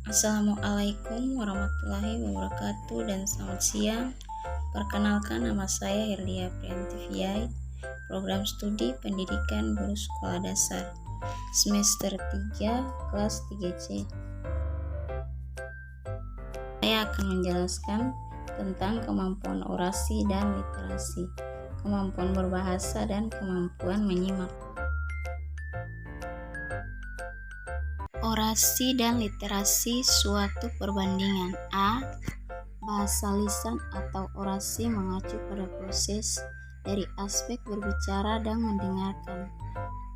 Assalamualaikum warahmatullahi wabarakatuh dan selamat siang. Perkenalkan, nama saya Herdia Priantiviai, program studi pendidikan guru sekolah dasar semester 3 kelas 3C. Saya akan menjelaskan tentang kemampuan orasi dan literasi, kemampuan berbahasa dan kemampuan menyimak. Orasi dan literasi suatu perbandingan. A. Bahasa lisan atau orasi mengacu pada proses dari aspek berbicara dan mendengarkan.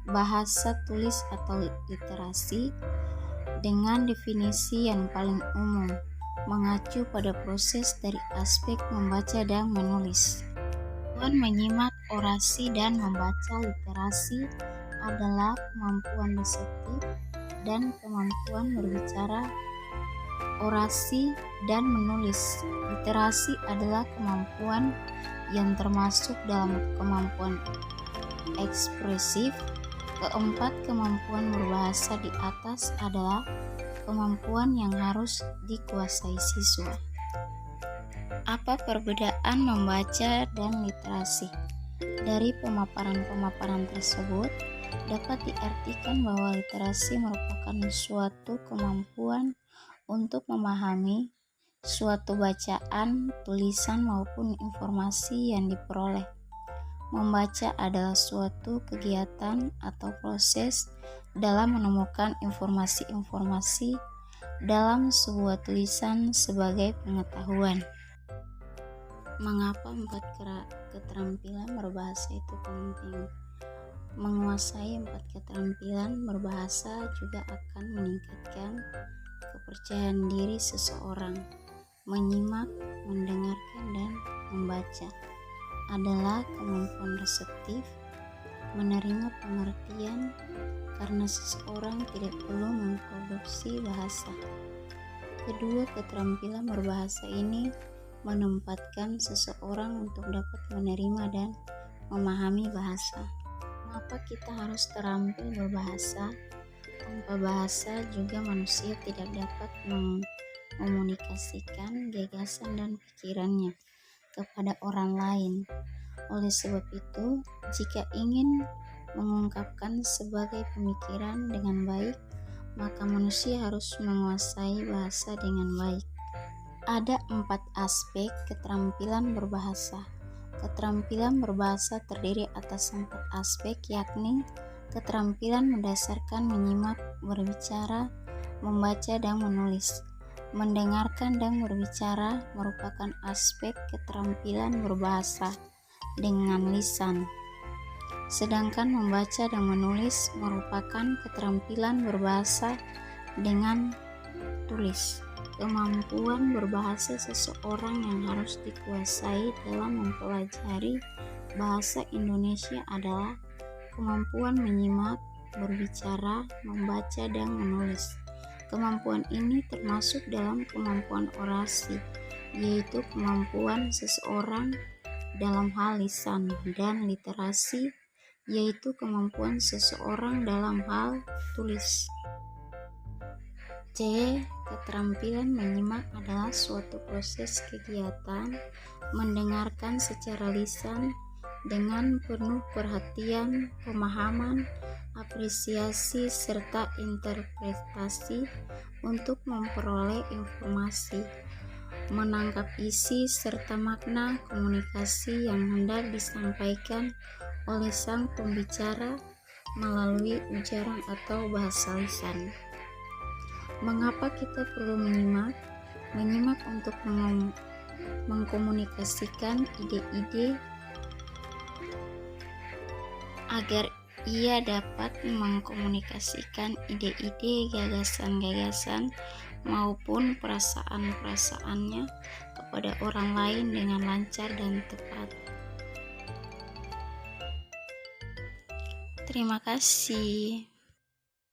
Bahasa tulis atau literasi dengan definisi yang paling umum mengacu pada proses dari aspek membaca dan menulis. Kemampuan menyimak orasi dan membaca literasi adalah kemampuan reseptif dan kemampuan berbicara orasi dan menulis. Literasi adalah kemampuan yang termasuk dalam kemampuan ekspresif. Keempat, kemampuan berbahasa di atas adalah kemampuan yang harus dikuasai siswa. Apa perbedaan membaca dan literasi? Dari pemaparan tersebut dapat diartikan bahwa literasi merupakan suatu kemampuan untuk memahami suatu bacaan, tulisan maupun informasi yang diperoleh. Membaca adalah suatu kegiatan atau proses dalam menemukan informasi-informasi dalam sebuah tulisan sebagai pengetahuan. Mengapa 4 keterampilan berbahasa itu penting? Menguasai 4 keterampilan berbahasa juga akan meningkatkan kepercayaan diri seseorang. Menyimak, mendengarkan, dan membaca adalah kemampuan reseptif, menerima pengertian karena seseorang tidak perlu memproduksi bahasa. Kedua keterampilan berbahasa ini menempatkan seseorang untuk dapat menerima dan memahami bahasa. Mengapa kita harus terampil berbahasa? Tanpa bahasa juga manusia tidak dapat mekomunikasikan gagasan dan pikirannya kepada orang lain. Oleh sebab itu, jika ingin mengungkapkan sebagai pemikiran dengan baik, maka manusia harus menguasai bahasa dengan baik. Ada 4 aspek keterampilan berbahasa. Keterampilan berbahasa terdiri atas 4 aspek, yakni keterampilan mendasarkan menyimak, berbicara, membaca, dan menulis. Mendengarkan dan berbicara merupakan aspek keterampilan berbahasa dengan lisan. Sedangkan membaca dan menulis merupakan keterampilan berbahasa dengan tulis. Kemampuan berbahasa seseorang yang harus dikuasai dalam mempelajari bahasa Indonesia adalah kemampuan menyimak, berbicara, membaca, dan menulis. Kemampuan ini termasuk dalam kemampuan orasi, yaitu kemampuan seseorang dalam hal lisan, dan literasi, yaitu kemampuan seseorang dalam hal tulis. C. Keterampilan menyimak adalah suatu proses kegiatan mendengarkan secara lisan dengan penuh perhatian, pemahaman, apresiasi, serta interpretasi untuk memperoleh informasi, menangkap isi serta makna komunikasi yang hendak disampaikan oleh sang pembicara melalui ujaran atau bahasa lisan. Mengapa kita perlu menyimak? Menyimak untuk mengkomunikasikan ide-ide agar ia dapat mengkomunikasikan ide-ide, gagasan-gagasan maupun perasaan-perasaannya kepada orang lain dengan lancar dan tepat. Terima kasih.